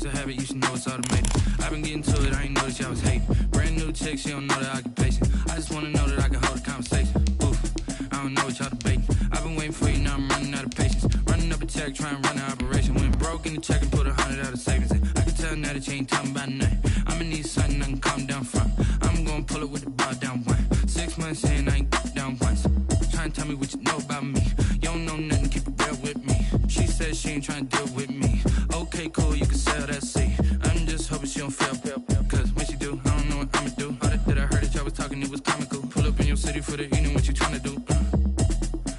creates a habit, you should know it's automated. I've been getting to it, I ain't noticed y'all was hating. Brand new chick, she don't know the occupation. I just wanna know that I can hold a conversation. Oof, I don't know what y'all debating. I've been waiting for you, now I'm running out of patience. Running up a check, trying to run an operation. Went broke in the check and put 100 out of savings in. I can tell now that you ain't talking about nothing. I'ma need something I can calm down from. I'm gonna pull it with the bar down one. 6 months in, I ain't down once. Trying to tell me what you know about me. You don't know nothing, keep it real with me. She said she ain't trying to deal with me. Okay, cool, you can sell that seat. I'm just hoping she don't fail. Cause when she do, I don't know what I'ma do. All that I heard that y'all was talking, it was comical. Pull up in your city for the evening, what you trying to do?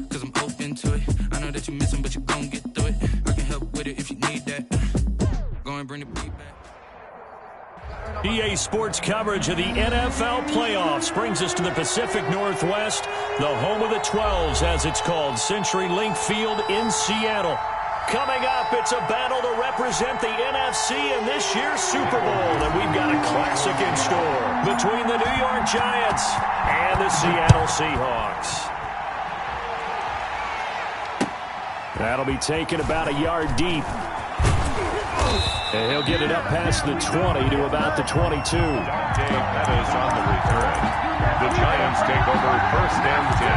Cause I'm open to it. I know that you missing, but you gon' get through it. I can help with it if you need that. Go and bring the beat back. EA Sports coverage of the NFL playoffs brings us to the Pacific Northwest, the home of the 12s, as it's called, CenturyLink Field in Seattle. Coming up, it's a battle to represent the NFC in this year's Super Bowl, and we've got a classic in store between the New York Giants and the Seattle Seahawks. That'll be taken about a yard deep. And he'll get it up past the 20 to about the 22. That is on the return. The Giants take over 1st and 10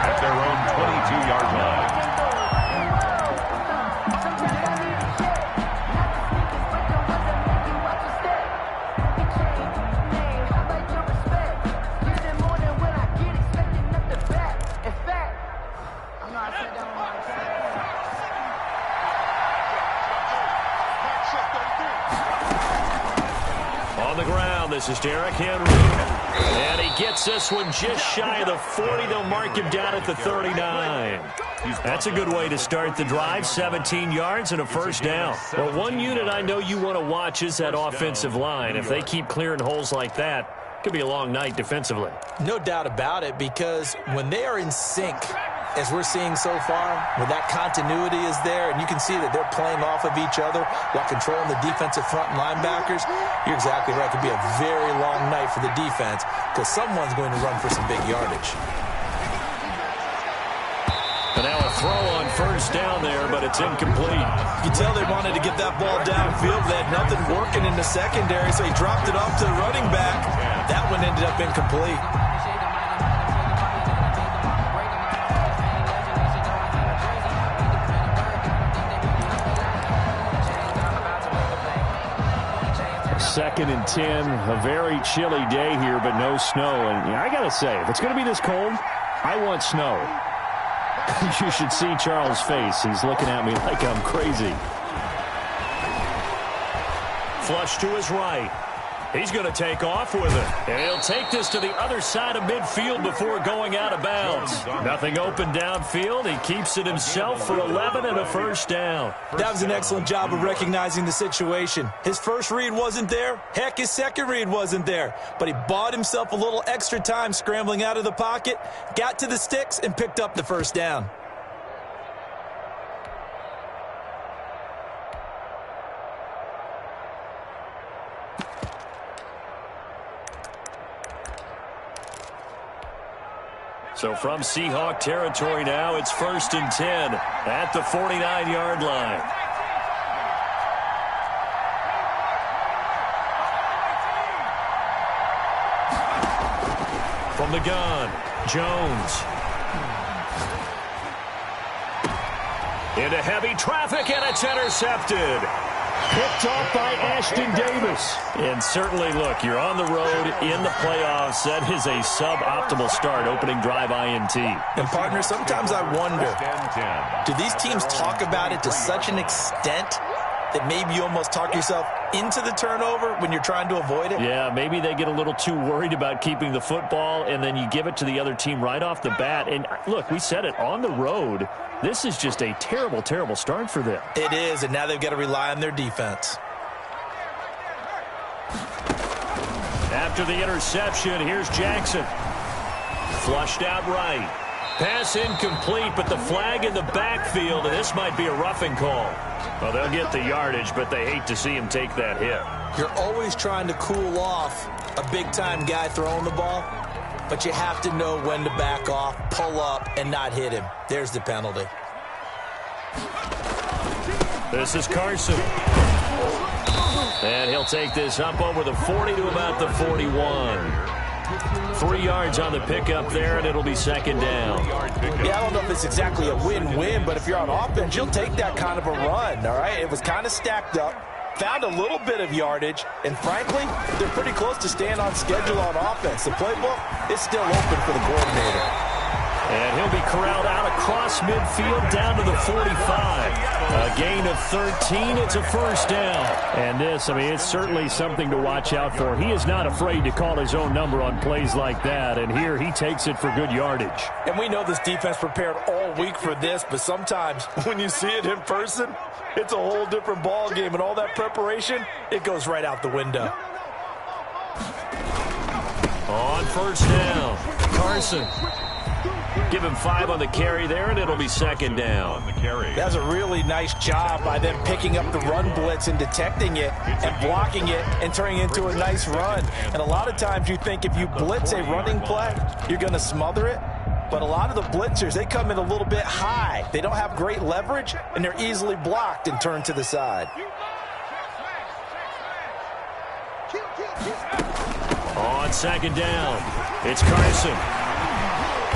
at their own 22-yard line. This is Derrick Henry. And he gets this one just shy of the 40. They'll mark him down at the 39. That's a good way to start the drive. 17 yards and a first down. Well, one unit I know you want to watch is that offensive line. If they keep clearing holes like that, it could be a long night defensively. No doubt about it, because when they are in sync, as we're seeing so far, where that continuity is there, and you can see that they're playing off of each other while controlling the defensive front and linebackers, you're exactly right. It could be a very long night for the defense because someone's going to run for some big yardage. And now a throw on first down there, but it's incomplete. You can tell they wanted to get that ball downfield. They had nothing working in the secondary, so he dropped it off to the running back. That one ended up incomplete. Second and 10, a very chilly day here, but no snow. And I got to say, if it's going to be this cold, I want snow. You should see Charles' face. He's looking at me like I'm crazy. Flush to his right. He's going to take off with it. And he'll take this to the other side of midfield before going out of bounds. Nothing open downfield. He keeps it himself for 11 and a first down. That was an excellent job of recognizing the situation. His first read wasn't there. Heck, his second read wasn't there. But he bought himself a little extra time scrambling out of the pocket, got to the sticks, and picked up the first down. So from Seahawk territory now, it's 1st and 10 at the 49-yard line. From the gun, Jones. Into heavy traffic, and it's intercepted. Picked off by Ashton Davis. And certainly, look, you're on the road in the playoffs. That is a suboptimal start, opening drive INT. And, partner, sometimes I wonder, do these teams talk about it to such an extent that maybe you almost talk yourself into the turnover when you're trying to avoid it? Yeah, maybe they get a little too worried about keeping the football, and then you give it to the other team right off the bat. And, look, we said it, on the road, this is just a terrible, terrible start for them. It is, and now they've got to rely on their defense. After the interception, here's Jackson. Flushed out right. Pass incomplete, but the flag in the backfield, and this might be a roughing call. Well, they'll get the yardage, but they hate to see him take that hit. You're always trying to cool off a big-time guy throwing the ball, but you have to know when to back off, pull up, and not hit him. There's the penalty. This is Carson. And he'll take this up over the 40 to about the 41. 3 yards on the pickup there, and it'll be second down. Yeah, I don't know if it's exactly a win-win, but if you're on offense, you'll take that kind of a run, all right? It was kind of stacked up, found a little bit of yardage, and frankly, they're pretty close to staying on schedule on offense. The playbook is still open for the coordinator. And he'll be corralled out across midfield down to the 45. A gain of 13. It's a first down. And this, it's certainly something to watch out for. He is not afraid to call his own number on plays like that. And here he takes it for good yardage. And we know this defense prepared all week for this, but sometimes when you see it in person, it's a whole different ball game. And all that preparation, it goes right out the window. On first down, Carson. Give him 5 on the carry there, and it'll be second down. That's a really nice job by them picking up the run blitz and detecting it and blocking it and turning it into a nice run. And a lot of times you think if you blitz a running play, you're going to smother it. But a lot of the blitzers, they come in a little bit high. They don't have great leverage, and they're easily blocked and turned to the side. On second down, it's Carson.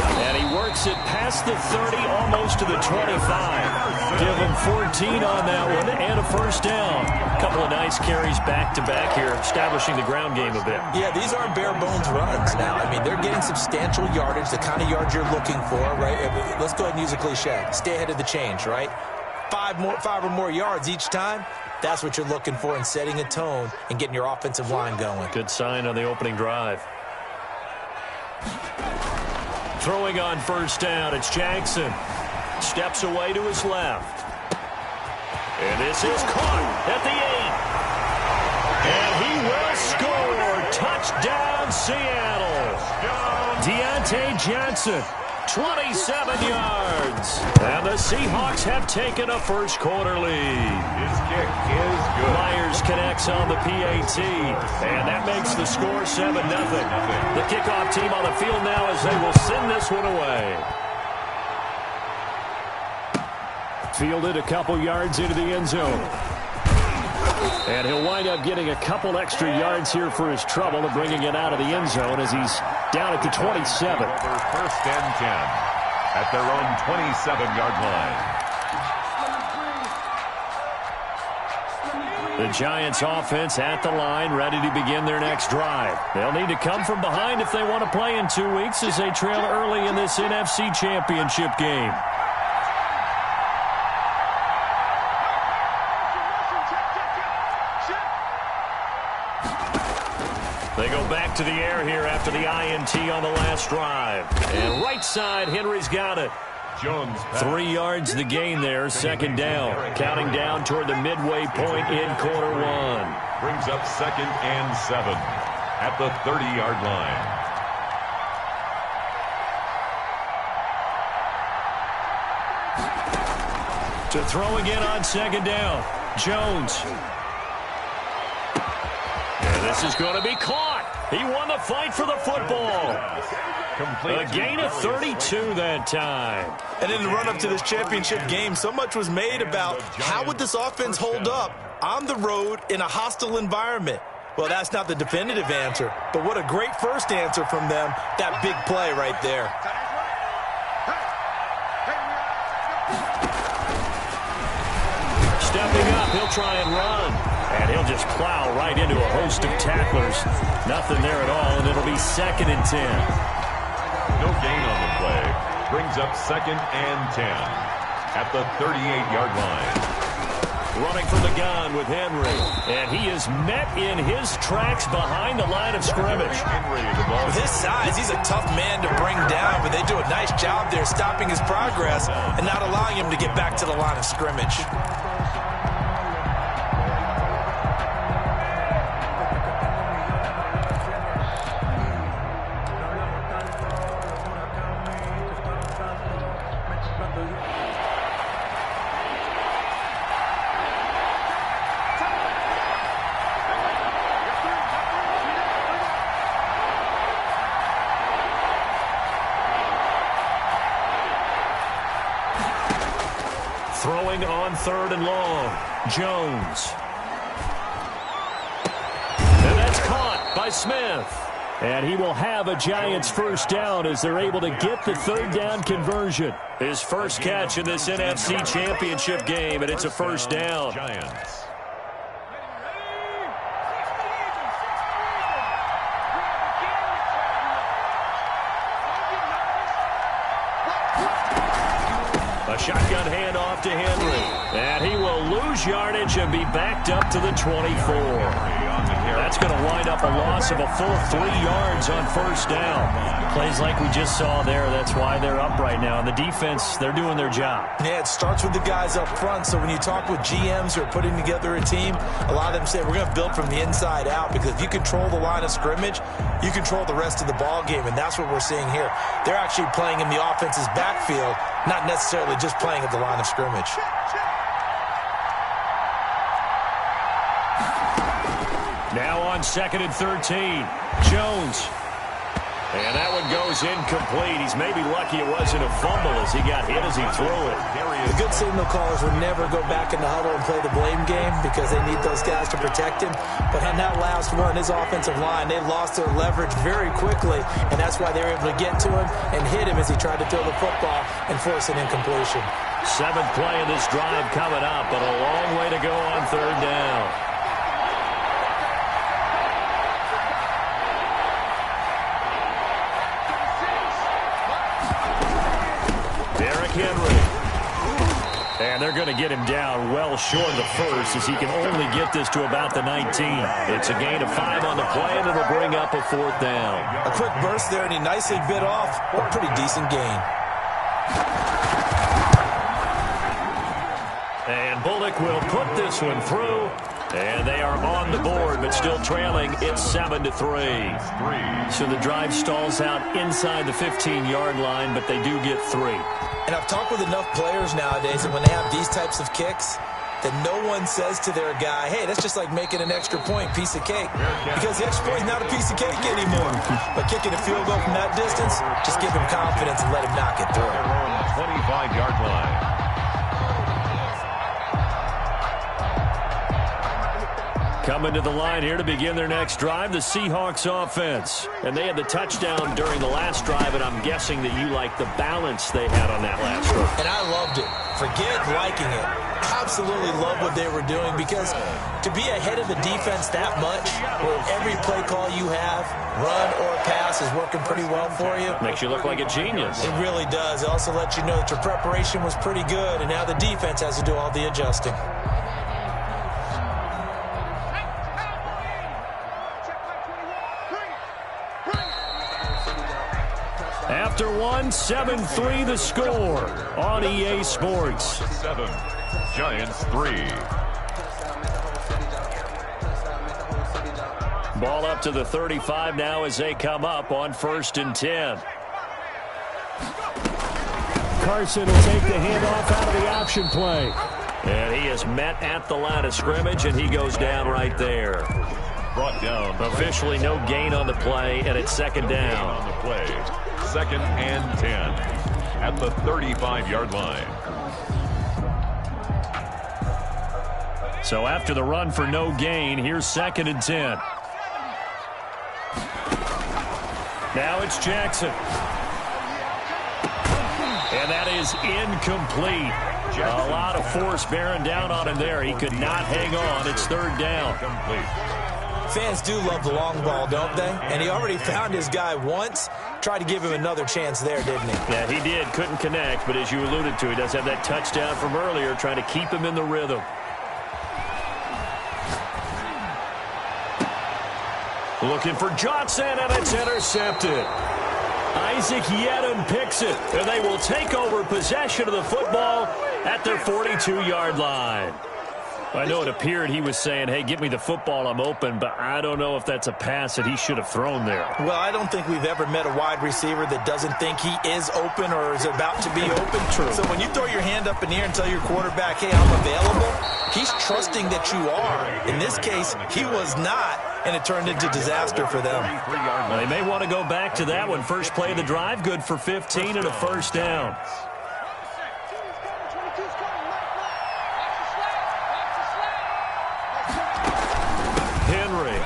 And he works it past the 30, almost to the 25. Give him 14 on that one and a first down. A couple of nice carries back-to-back here, establishing the ground game a bit. Yeah, these aren't bare-bones runs now. They're getting substantial yardage, the kind of yards you're looking for, right? Let's go ahead and use a cliche. Stay ahead of the change, right? 5 or more yards each time. That's what you're looking for in setting a tone and getting your offensive line going. Good sign on the opening drive. Throwing on first down, it's Jackson. Steps away to his left. And this is caught at the 8. And he will score. Touchdown, Seattle. Deontay Johnson, 27 yards. And the Seahawks have taken a first quarter lead. His kick is good. Myers connects on the PAT. And that makes the score 7-0. The kickoff team on the field now as they will send this one away. Fielded a couple yards into the end zone. And he'll wind up getting a couple extra yards here for his trouble and bringing it out of the end zone as he's down at the 27. First and 10 at their own 27-yard line. The Giants offense at the line, ready to begin their next drive. They'll need to come from behind if they want to play in 2 weeks as they trail early in this NFC Championship game. They go back to the air here after the INT on the last drive. And right side, Henry's got it. Jones. 3 yards the gain there, second down. Counting down toward the midway point in quarter one. Brings up second and 7 at the 30-yard line. To throw again on second down, Jones. And this is going to be caught. He won the fight for the football. A gain of 32 that time. And in the run-up to this championship game, so much was made about how would this offense hold up on the road in a hostile environment. Well, that's not the definitive answer, but what a great first answer from them, that big play right there. Stepping up, he'll try and run. And he'll just plow right into a host of tacklers. Nothing there at all, and it'll be second and 10. No gain on the play. Brings up second and 10 at the 38-yard line. Running from the gun with Henry. And he is met in his tracks behind the line of scrimmage. With his size, he's a tough man to bring down, but they do a nice job there stopping his progress and not allowing him to get back to the line of scrimmage. Throwing on third and long. Jones. And that's caught by Smith. And he will have a Giants first down as they're able to get the third down conversion. His first catch in this NFC Championship game, and it's a first down. Giants. A shotgun handoff to Henry. And he will lose yardage and be backed up to the 24. That's going to wind up a loss of a full 3 yards on first down. Plays like we just saw there. That's why they're up right now. And the defense, they're doing their job. Yeah, it starts with the guys up front. So when you talk with GMs who are putting together a team, a lot of them say we're going to build from the inside out, because if you control the line of scrimmage, you control the rest of the ball game. And that's what we're seeing here. They're actually playing in the offense's backfield, not necessarily just playing at the line of scrimmage. Now on 2nd and 13. Jones. And that one goes incomplete. He's maybe lucky it wasn't a fumble as he got hit as he threw it. The good signal callers would never go back in the huddle and play the blame game, because they need those guys to protect him. But on that last one, his offensive line, they lost their leverage very quickly, and that's why they were able to get to him and hit him as he tried to throw the football and force an incompletion. 7th play of this drive coming up, but a long way to go on third down. Henry. And they're going to get him down well short of the first, as he can only get this to about the 19. It's a gain of 5 on the play, and it'll bring up a 4th down. A quick burst there, and he nicely bit off a pretty decent gain. And Bullock will put this one through. And they are on the board, but still trailing. It's 7-3. So the drive stalls out inside the 15-yard line, but they do get 3. And I've talked with enough players nowadays that when they have these types of kicks, that no one says to their guy, hey, that's just like making an extra point, piece of cake. Because the extra point is not a piece of cake anymore. But kicking a field goal from that distance, just give him confidence and let him knock it through. 25-yard line. Coming to the line here to begin their next drive, the Seahawks offense. And they had the touchdown during the last drive, and I'm guessing that you like the balance they had on that last drive. And I loved it. Forget liking it. Absolutely love what they were doing, because to be ahead of the defense that much, where every play call you have, run or pass, is working pretty well for you. Makes you look like a genius. It really does. It also lets you know that your preparation was pretty good, and now the defense has to do all the adjusting. After 7-3 the score on EA Sports. 7, Giants 3. Ball up to the 35 now as they come up on 1st and 10. Carson will take the handoff out of the option play. And he is met at the line of scrimmage, and he goes down right there. Brought down. Officially no gain on the play, and it's 2nd down. On the play. 2nd and 10 at the 35-yard line. So after the run for no gain, here's 2nd and 10. Now it's Jackson. And that is incomplete. A lot of force bearing down on him there. He could not hang on. It's 3rd down. Fans do love the long ball, don't they? And he already found his guy once. Tried to give him another chance there, didn't he? Yeah, he did. Couldn't connect, but as you alluded to, he does have that touchdown from earlier, trying to keep him in the rhythm. Looking for Johnson, and it's intercepted. Isaac Yedden picks it, and they will take over possession of the football at their 42-yard line. I know it appeared he was saying, hey, give me the football, I'm open, but I don't know if that's a pass that he should have thrown there. Well, I don't think we've ever met a wide receiver that doesn't think he is open or is about to be open. True. So when you throw your hand up in the air and tell your quarterback, hey, I'm available, he's trusting that you are. In this case, he was not, and it turned into disaster for them. Well, they may want to go back to that one. First play of the drive, good for 15 and a first down. Henry.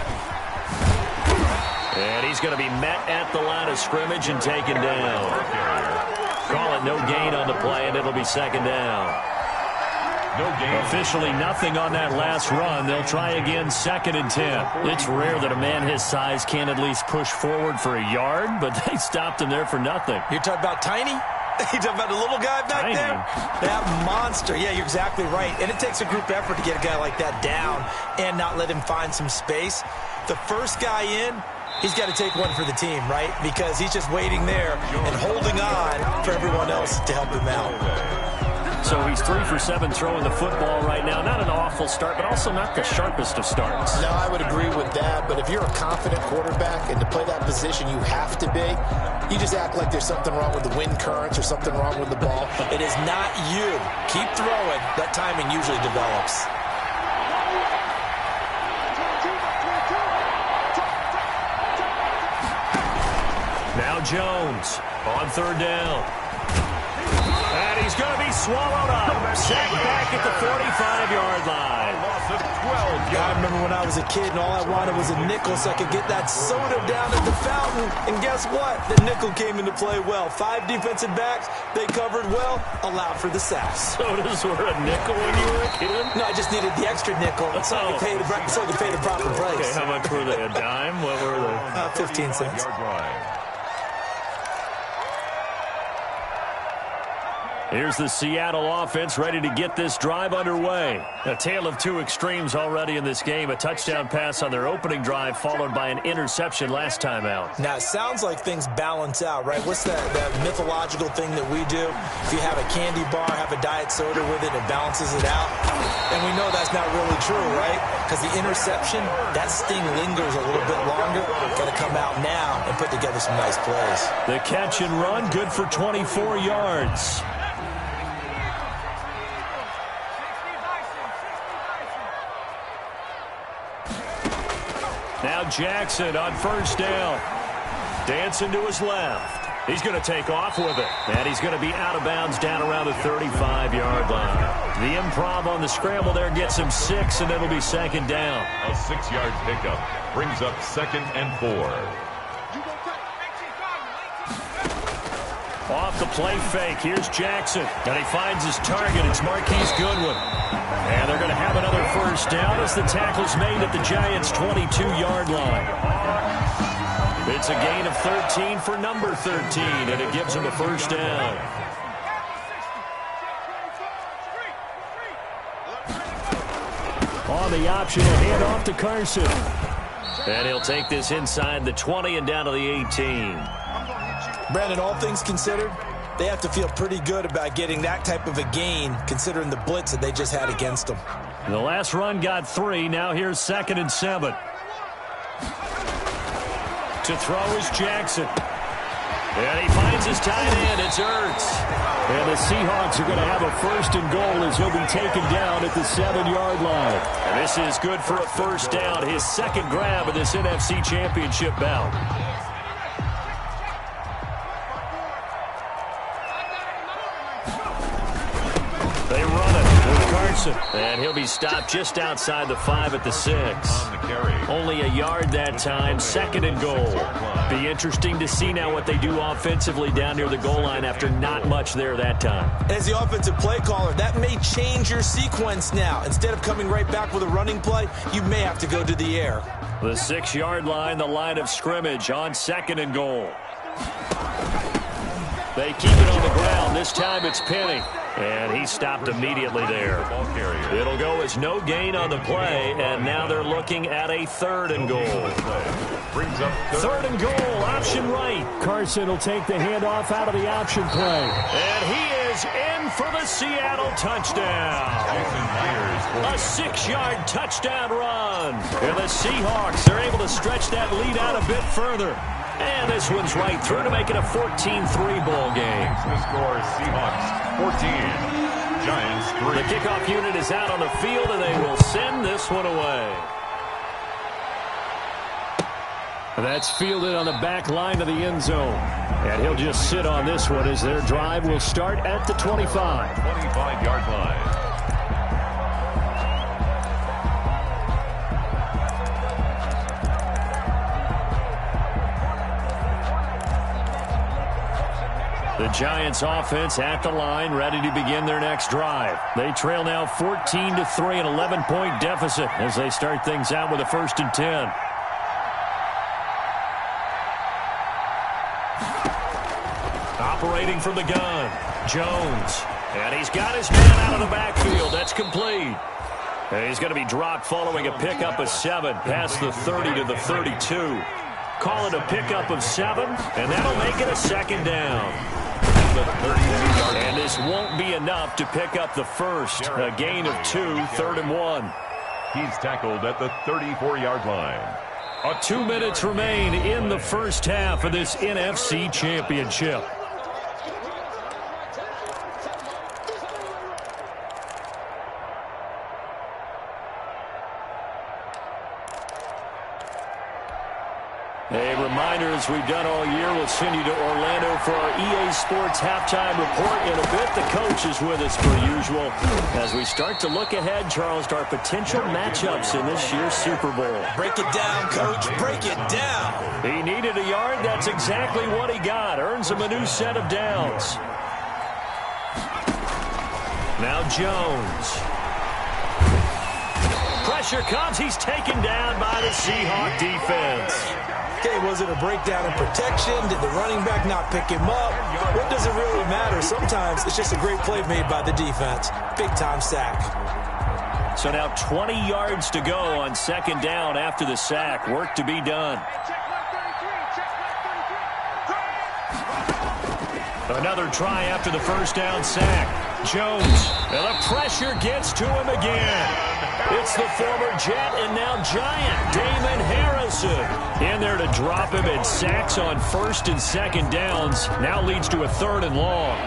And he's going to be met at the line of scrimmage and taken down. Call it no gain on the play, and it'll be second down. No gain. Officially nothing on that last run. They'll try again, 2nd and 10. It's rare that a man his size can at least push forward for a yard, but they stopped him there for nothing. You're talking about Tiny? You're talking about the little guy back there? That monster. Yeah, you're exactly right. And it takes a group effort to get a guy like that down and not let him find some space. The first guy in, he's got to take one for the team, right? Because he's just waiting there and holding on for everyone else to help him out. So he's 3 for 7 throwing the football right now. Not an awful start, but also not the sharpest of starts. No, I would agree with that. But if you're a confident quarterback and to play that position you have to be, you just act like there's something wrong with the wind currents or something wrong with the ball. It is not you. Keep throwing. That timing usually develops. Now Jones on 3rd down. And he's going to be swallowed up. Sacked back at the 45-yard line. Loss of 12 yards. I remember when I was a kid and all I wanted was a nickel so I could get that soda down at the fountain. And guess what? The nickel came into play well. 5 defensive backs, they covered well, allowed for the sacks. Sodas were a nickel when you were a kid? No, I just needed the extra nickel so I could pay the proper price. Okay, how much were they? A dime? What were they? 15 cents. Yard line. Here's the Seattle offense ready to get this drive underway. A tale of two extremes already in this game. A touchdown pass on their opening drive followed by an interception last time out. Now, it sounds like things balance out, right? What's that mythological thing that we do? If you have a candy bar, have a diet soda with it, it balances it out. And we know that's not really true, right? Because the interception, that sting lingers a little bit longer. Got to come out now and put together some nice plays. The catch and run, good for 24 yards. Now Jackson on 1st down. Dancing to his left. He's going to take off with it. And he's going to be out of bounds down around the 35-yard line. The improv on the scramble there gets him 6, and it'll be 2nd down. A 6-yard pickup brings up 2nd and 4. Off the play fake. Here's Jackson. And he finds his target. It's Marquise Goodwin. And they're going to have another 1st down as the tackle's made at the Giants' 22-yard line. It's a gain of 13 for number 13, and it gives him a 1st down. On the option, a handoff to Carson. And he'll take this inside the 20 and down to the 18. Brandon, all things considered, they have to feel pretty good about getting that type of a gain considering the blitz that they just had against them. The last run got 3. Now here's 2nd and 7. To throw is Jackson. And he finds his tight end. It's Ertz. And the Seahawks are going to have a 1st and goal as he'll be taken down at the 7-yard line. And this is good for a 1st down. His 2nd grab of this NFC Championship bout. They run it with Carson. And he'll be stopped just outside the 5 at the 6. On the carry. Only a yard that time, 2nd and goal. Be interesting to see now what they do offensively down near the goal line after not much there that time. As the offensive play caller, that may change your sequence now. Instead of coming right back with a running play, you may have to go to the air. The 6-yard line, the line of scrimmage on 2nd and goal. They keep it on the ground. This time it's Penny. And he stopped immediately there. It'll go as no gain on the play, and now they're looking at a 3rd and goal. Brings up 3rd and goal, option right. Carson will take the handoff out of the option play. And he is in for the Seattle touchdown. A 6-yard touchdown run. And the Seahawks are able to stretch that lead out a bit further. And this one's right through to make it a 14-3 ball game. The score, Seahawks 14, Giants 3. The kickoff unit is out on the field, and they will send this one away. That's fielded on the back line of the end zone. And he'll just sit on this one as their drive will start at the 25. 25-yard line. The Giants offense at the line, ready to begin their next drive. They trail now 14-3, an 11-point deficit as they start things out with a 1st and 10. Operating from the gun, Jones. And he's got his man out of the backfield. That's complete. And he's going to be dropped following a pickup of 7 past the 30 to the 32. Call it a pickup of 7, and that'll make it a 2nd down. And this won't be enough to pick up the first. A gain of 2, 3rd and 1. He's tackled at the 34-yard line. 2 minutes remain in the first half of this NFC Championship. A reminder, as we've done all year, we'll send you to Orlando for our EA Sports halftime report in a bit. The coach is with us per usual as we start to look ahead, Charles, to our potential matchups in this year's Super Bowl. Break it down, Coach. Break it down. He needed a yard. That's exactly what he got. Earns him a new set of downs. Now Jones. Pressure comes. He's taken down by the Seahawk defense. Okay, was it a breakdown in protection? Did the running back not pick him up? What does it really matter? Sometimes it's just a great play made by the defense. Big-time sack. So now 20 yards to go on 2nd down after the sack. Work to be done. Another try after the 1st down sack. Jones, and the pressure gets to him again. It's the former Jet and now Giant, Damon Harrison. In there to drop him, and sacks on 1st and 2nd downs. Now leads to a 3rd and long.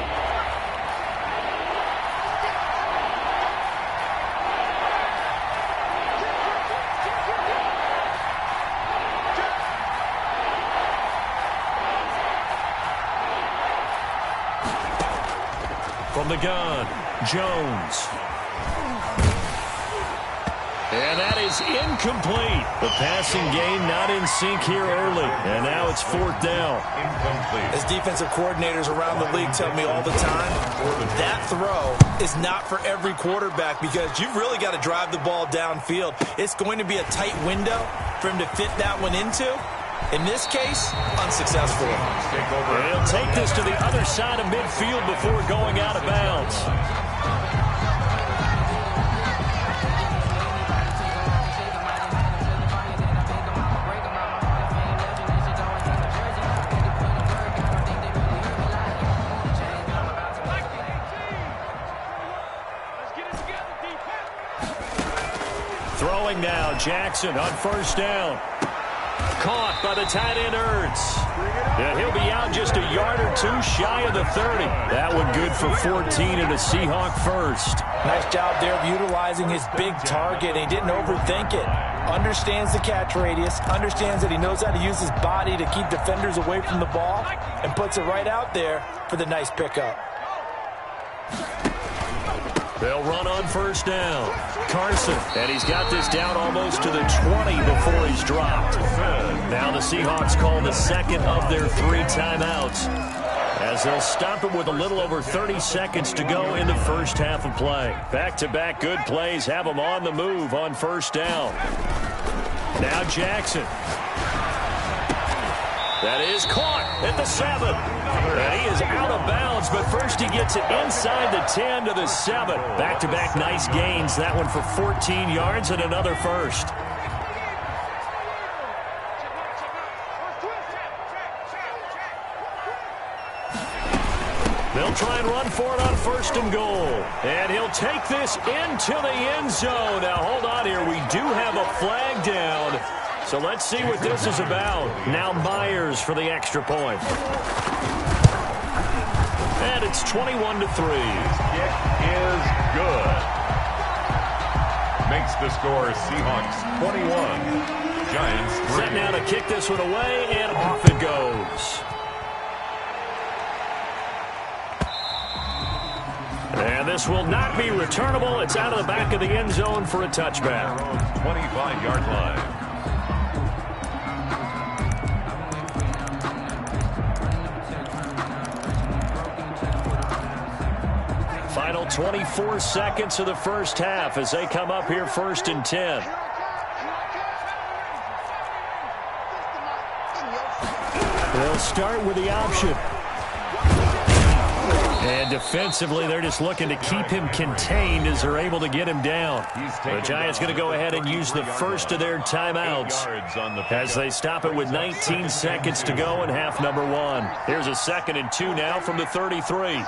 From the gun, Jones. And that is incomplete. The passing game not in sync here early. And now it's 4th down. Incomplete. As defensive coordinators around the league tell me all the time, that throw is not for every quarterback because you've really got to drive the ball downfield. It's going to be a tight window for him to fit that one into. In this case, unsuccessful. He'll take this to the other side of midfield before going out of bounds. Throwing now, Jackson on 1st down. Caught by the tight end, Ertz. And he'll be out just a yard or 2 shy of the 30. That one good for 14 and a Seahawk first. Nice job there of utilizing his big target. He didn't overthink it. Understands the catch radius. Understands that he knows how to use his body to keep defenders away from the ball. And puts it right out there for the nice pickup. They'll run on 1st down. Carson, and he's got this down almost to the 20 before he's dropped. Now the Seahawks call the 2nd of their 3 timeouts as they'll stop it with a little over 30 seconds to go in the first half of play. Back-to-back good plays have them on the move on 1st down. Now Jackson. That is caught at the 7. And he is out of bounds, but first he gets it inside the 10 to the 7. Back-to-back nice gains. That one for 14 yards and another first. They'll try and run for it on 1st and goal. And he'll take this into the end zone. Now, hold on here. We do have a flag down. So let's see what this is about. Now Myers for the extra point. And it's 21-3. Kick is good. Makes the score Seahawks 21. Giants 3. Set now to kick this one away, and off it goes. And this will not be returnable. It's out of the back of the end zone for a touchback. 25-yard line. Final 24 seconds of the first half as they come up here 1st and 10. They'll start with the option. And defensively, they're just looking to keep him contained as they're able to get him down. The Giants going to go ahead and use the first of their timeouts as they stop it with 19 seconds to go in half number 1. Here's a 2nd and 2 now from the 33.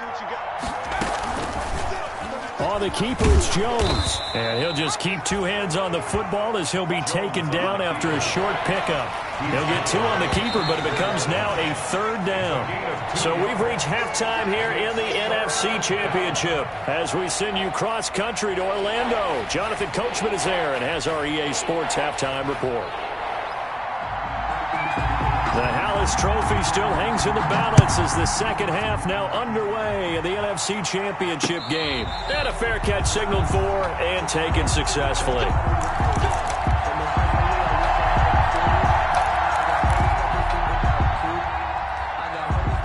On the keeper, it's Jones. And he'll just keep 2 hands on the football as he'll be taken down after a short pickup. He'll get 2 on the keeper, but it becomes now a 3rd down. So we've reached halftime here in the NFC Championship as we send you cross-country to Orlando. Jonathan Coachman is there and has our EA Sports halftime report. The Hallis Trophy still hangs in the balance as the second half now underway in the NFC Championship game. And a fair catch signaled for and taken successfully.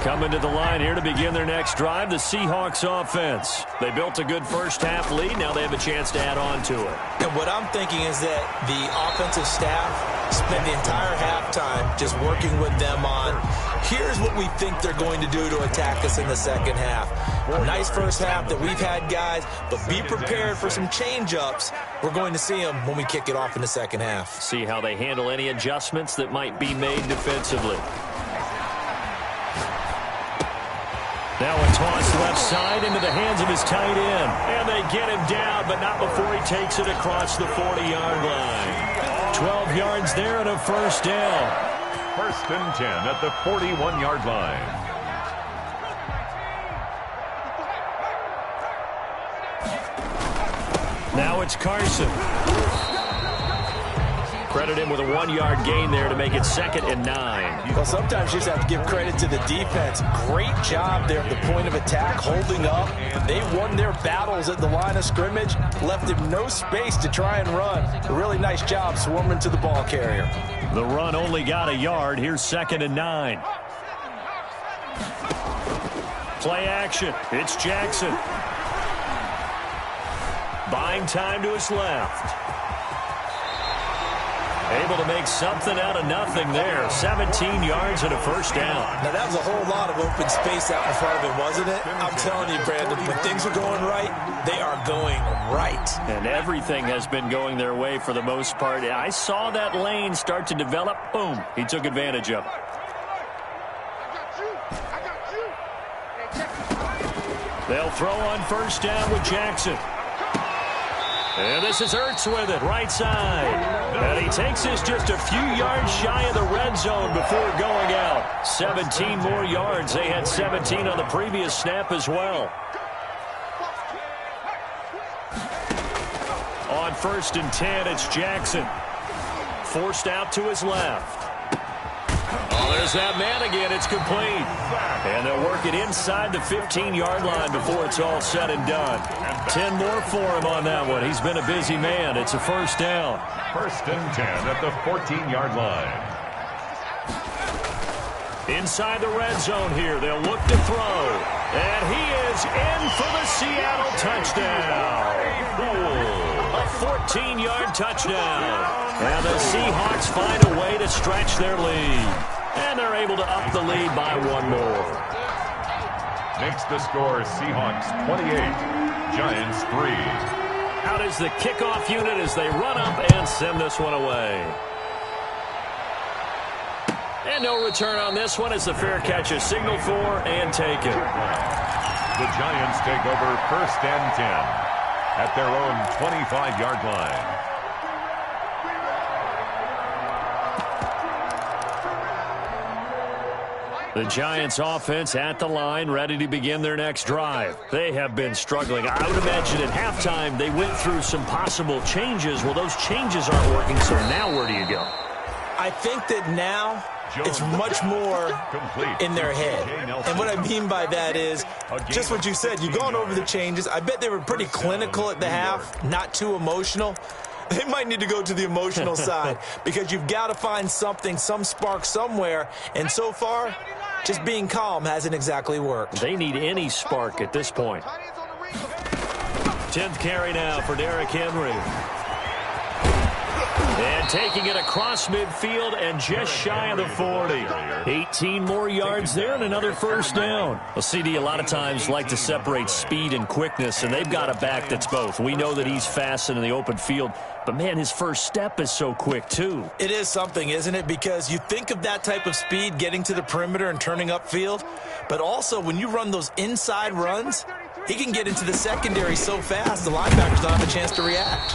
Coming to the line here to begin their next drive, the Seahawks offense. They built a good first half lead. Now they have a chance to add on to it. And what I'm thinking is that the offensive staff spend the entire halftime just working with them on, here's what we think they're going to do to attack us in the second half. A nice first half that we've had, guys, but be prepared for some change-ups. We're going to see them when we kick it off in the second half. See how they handle any adjustments that might be made defensively. Now a toss left side into the hands of his tight end. And they get him down, but not before he takes it across the 40-yard line. 12 yards there and a 1st down. 1st and 10 at the 41-yard line. Now it's Carson. Credit him with a 1-yard gain there to make it 2nd and 9. Well, sometimes you just have to give credit to the defense. Great job there at the point of attack, holding up. They won their battles at the line of scrimmage, left him no space to try and run. A really nice job swarming to the ball carrier. The run only got a yard. Here's 2nd and 9. Play action. It's Jackson. Buying time to his left. Able to make something out of nothing there. 17 yards and a 1st down. Now, that was a whole lot of open space out in front of him, wasn't it? I'm telling you, Brandon, when things are going right, they are going right. And everything has been going their way for the most part. I saw that lane start to develop. Boom. He took advantage of it. They'll throw on 1st down with Jackson. And this is Ertz with it, right side. And he takes this just a few yards shy of the red zone before going out. 17 more yards. They had 17 on the previous snap as well. On 1st and 10, it's Jackson. Forced out to his left. Oh, there's that man again. It's complete. And they'll work it inside the 15-yard line before it's all said and done. 10 more for him on that one. He's been a busy man. It's a 1st down. 1st and 10 at the 14-yard line. Inside the red zone here. They'll look to throw. And he is in for the Seattle touchdown. A 14-yard touchdown. And the Seahawks find a way to stretch their lead. And they're able to up the lead by 1 more. Makes the score Seahawks 28, Giants 3. Out is the kickoff unit as they run up and send this one away. And no return on this one as the fair catch is signaled for and taken. The Giants take over 1st and 10 at their own 25-yard line. The Giants offense at the line, ready to begin their next drive. They have been struggling. I would imagine at halftime they went through some possible changes. Well, those changes aren't working, so now where do you go? I think that now it's much more in their head. And what I mean by that is just what you said. You've gone over the changes. I bet they were pretty clinical at the half, not too emotional. They might need to go to the emotional side because you've got to find something, some spark somewhere. And so far, just being calm hasn't exactly worked. They need any spark at this point. 10th carry now for Derrick Henry. And taking it across midfield and just shy of the 40. 18 more yards there and another first down. Well, CD, a lot of times like to separate speed and quickness, and they've got a back that's both. We know that he's fast in the open field, but, man, his first step is so quick, too. It is something, isn't it? Because you think of that type of speed getting to the perimeter and turning upfield, but also when you run those inside runs, he can get into the secondary so fast the linebackers don't have a chance to react.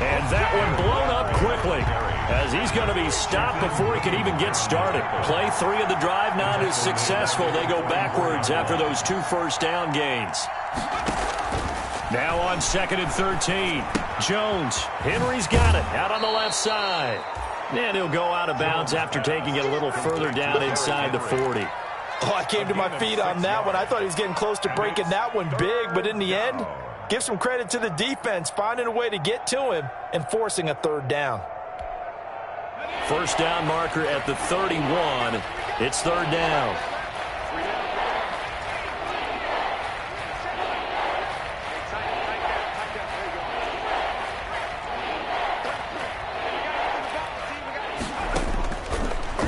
And that one blown up quickly as he's going to be stopped before he can even get started. Play 3 of the drive not as successful. They go backwards after those 2 first down gains. Now on 2nd and 13. Jones. Henry's got it out on the left side. And he'll go out of bounds after taking it a little further down inside the 40. Oh, I came to my feet on that one. I thought he was getting close to breaking that one big, but in the end, give some credit to the defense, finding a way to get to him and forcing a 3rd down. First down marker at the 31. It's 3rd down.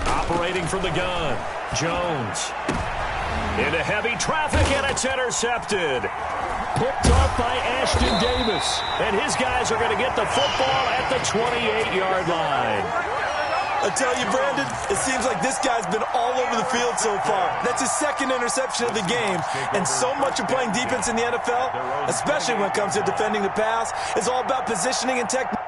Operating from the gun, Jones. Into heavy traffic, and it's intercepted. Picked off by Ashton Davis. And his guys are going to get the football at the 28-yard line. I tell you, Brandon, it seems like this guy's been all over the field so far. That's his 2nd interception of the game. And so much of playing defense in the NFL, especially when it comes to defending the pass, is all about positioning and technique.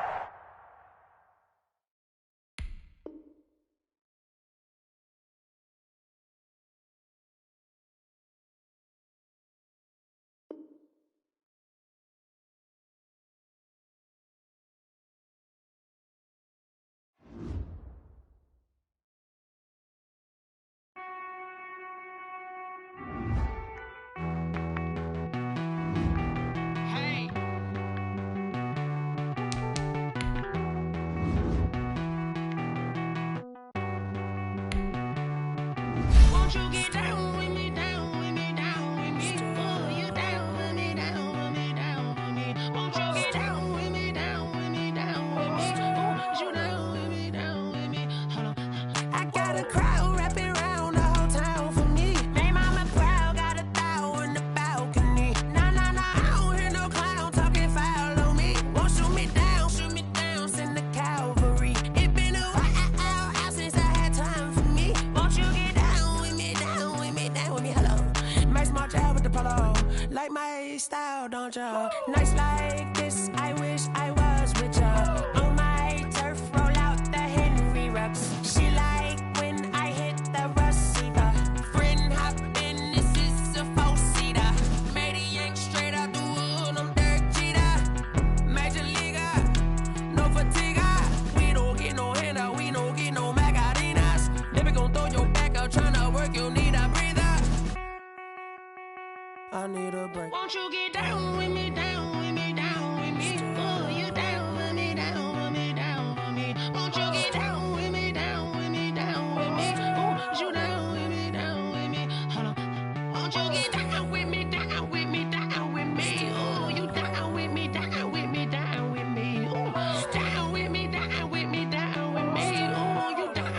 Like my style, don't ya? Nights like this, I wish I was with ya. On my turf, roll out the Henry Rux. She like when I hit the receiver. Friend hop in, this is a 4-seater. Made a yank straight out the wood, I'm Derek Jeter. Major leaguer, no fatigue. We don't get no handout, we don't get no Macarinas. Never gon' throw your back out, tryna work, you need a breather. I need a break. Won't you get down with me, down with me, down with me? Oh, you down with me, down with me, down with me. Won't you get down with me, down with me, down with me? Oh, you down with me, down with me. Hold on. Won't you get down with me, down with me, down with me? Oh, you down with me, down with me, down with me. Oh, down with me, down with me, down with me. Oh, you down.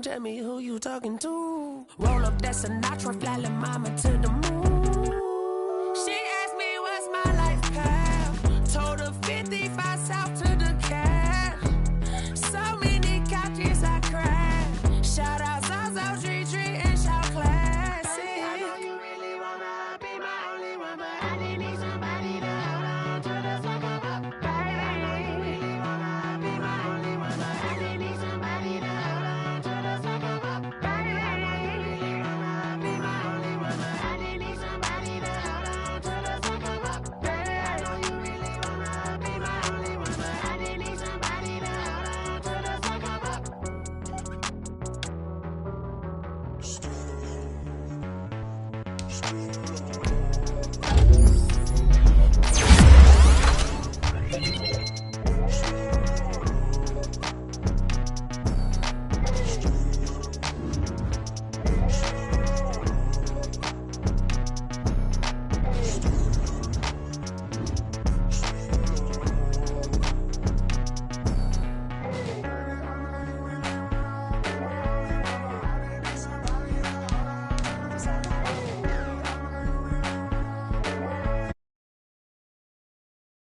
Tell me who you talking to. Roll up that Sinatra, fly la mama to the moon.